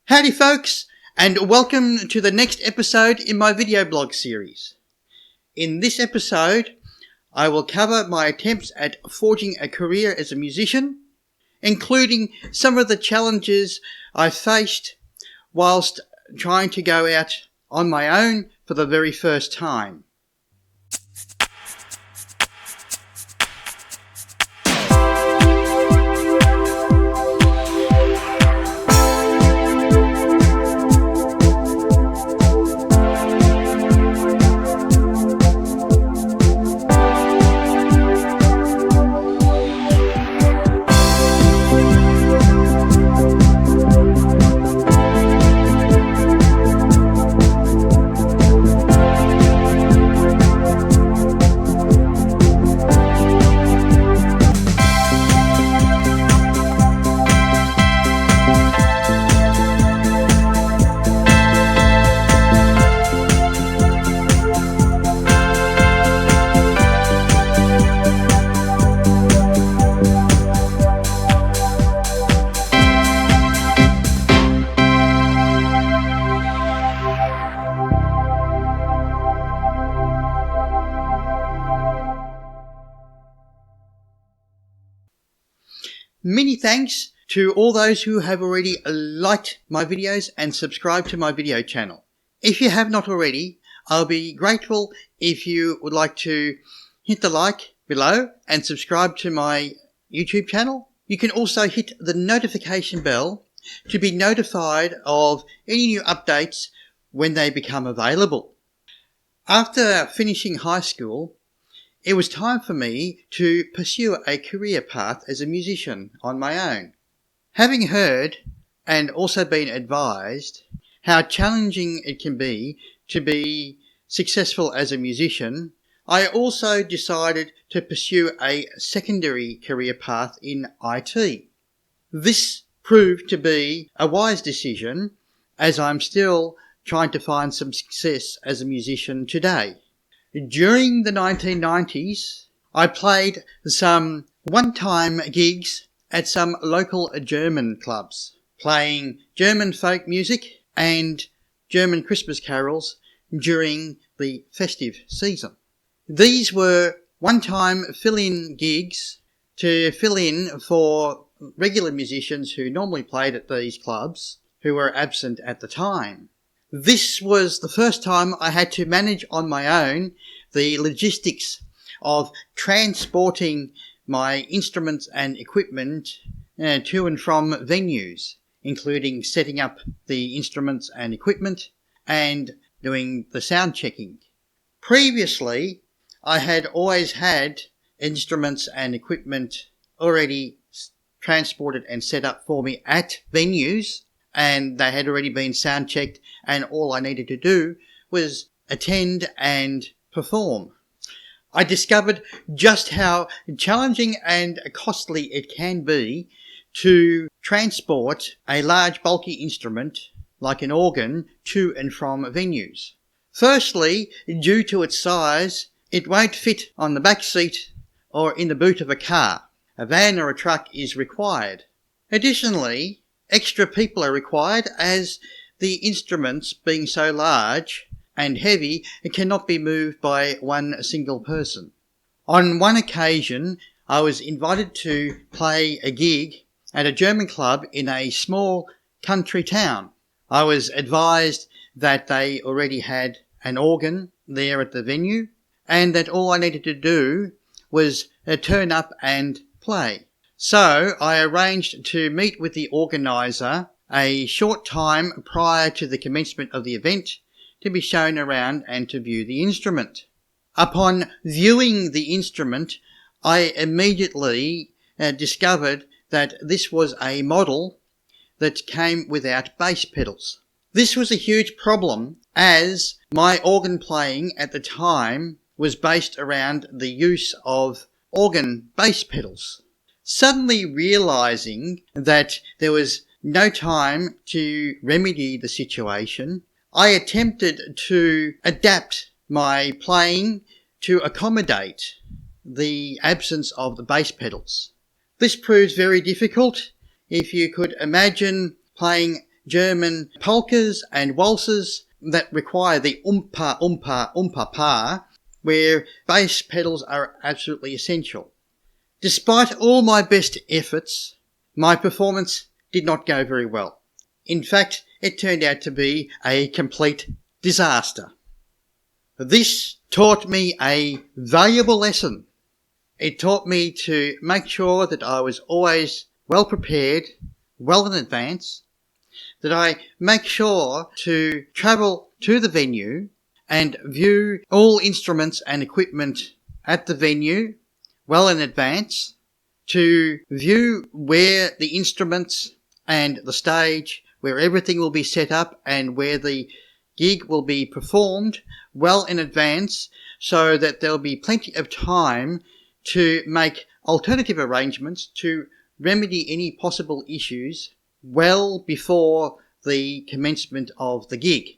Howdy folks, and welcome to the next episode in my video blog series. In this episode, I will cover my attempts at forging a career as a musician, including some of the challenges I faced whilst trying to go out on my own for the very first time. Many thanks to all those who have already liked my videos and subscribed to my video channel. If you have not already, I'll be grateful if you would like to hit the like below and subscribe to my YouTube channel. You can also hit the notification bell to be notified of any new updates when they become available. After finishing high school, it was time for me to pursue a career path as a musician on my own. Having heard and also been advised how challenging it can be to be successful as a musician, I also decided to pursue a secondary career path in IT. This proved to be a wise decision, as I'm still trying to find some success as a musician today. During the 1990s, I played some one-time gigs at some local German clubs, playing German folk music and German Christmas carols during the festive season. These were one-time fill-in gigs to fill in for regular musicians who normally played at these clubs who were absent at the time. This was the first time I had to manage on my own the logistics of transporting my instruments and equipment to and from venues, including setting up the instruments and equipment and doing the sound checking. Previously, I had always had instruments and equipment already transported and set up for me at venues, and they had already been sound checked, and all I needed to do was attend and perform. I discovered just how challenging and costly it can be to transport a large bulky instrument like an organ to and from venues. Firstly, due to its size, it won't fit on the back seat or in the boot of a car. A van or a truck is required. Additionally, extra people are required, as the instruments, being so large and heavy, it cannot be moved by one single person. On one occasion, I was invited to play a gig at a German club in a small country town. I was advised that they already had an organ there at the venue, and that all I needed to do was turn up and play. So I arranged to meet with the organiser a short time prior to the commencement of the event to be shown around and to view the instrument. Upon viewing the instrument, I immediately discovered that this was a model that came without bass pedals. This was a huge problem, as my organ playing at the time was based around the use of organ bass pedals. Suddenly realising that there was no time to remedy the situation, I attempted to adapt my playing to accommodate the absence of the bass pedals. This proves very difficult. If you could imagine playing German polkas and waltzes that require the oompa oompa oompa pa, where bass pedals are absolutely essential. Despite all my best efforts, my performance did not go very well. In fact, it turned out to be a complete disaster. This taught me a valuable lesson. It taught me to make sure that I was always well prepared, well in advance, that I make sure to travel to the venue and view all instruments and equipment at the venue well in advance, to view where the instruments and the stage, where everything will be set up and where the gig will be performed well in advance, so that there'll be plenty of time to make alternative arrangements to remedy any possible issues well before the commencement of the gig.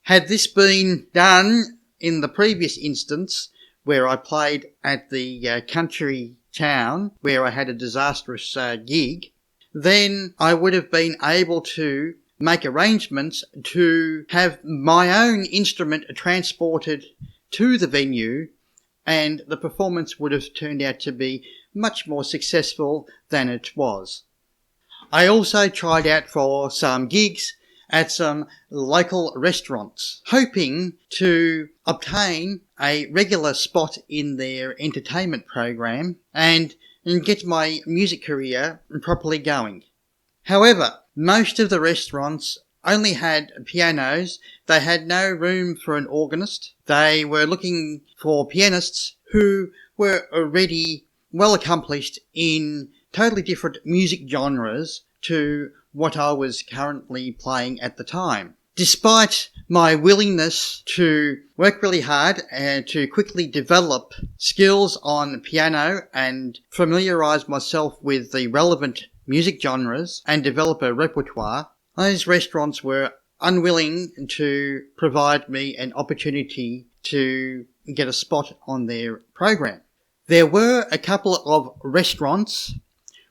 Had this been done in the previous instance, where I played at the country town where I had a disastrous gig, then I would have been able to make arrangements to have my own instrument transported to the venue, and the performance would have turned out to be much more successful than it was. I also tried out for some gigs at some local restaurants, hoping to obtain a regular spot in their entertainment program and get my music career properly going. However, most of the restaurants only had pianos. They had no room for an organist. They were looking for pianists who were already well accomplished in totally different music genres to what I was currently playing at the time. Despite my willingness to work really hard and to quickly develop skills on piano and familiarise myself with the relevant music genres and develop a repertoire, those restaurants were unwilling to provide me an opportunity to get a spot on their program. There were a couple of restaurants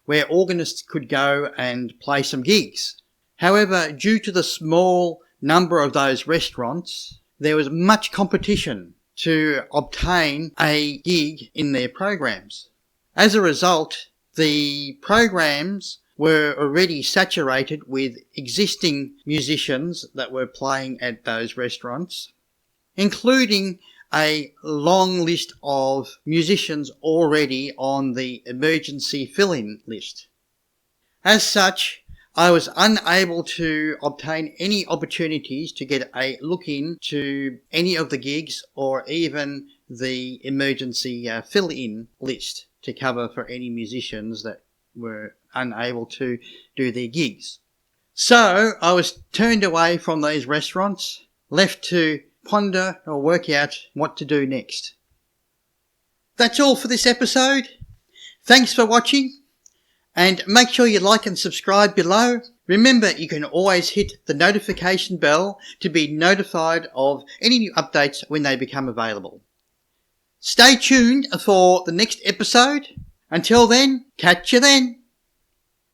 where organists could go and play some gigs. However, due to the small number of those restaurants, there was much competition to obtain a gig in their programs. As a result, the programs were already saturated with existing musicians that were playing at those restaurants, including a long list of musicians already on the emergency fill-in list. As such, I was unable to obtain any opportunities to get a look in to any of the gigs or even the emergency fill-in list to cover for any musicians that were unable to do their gigs. So I was turned away from these restaurants, left to ponder or work out what to do next. That's all for this episode. Thanks for watching, and make sure you like and subscribe below. Remember, you can always hit the notification bell to be notified of any new updates when they become available. Stay tuned for the next episode. Until then, catch you then.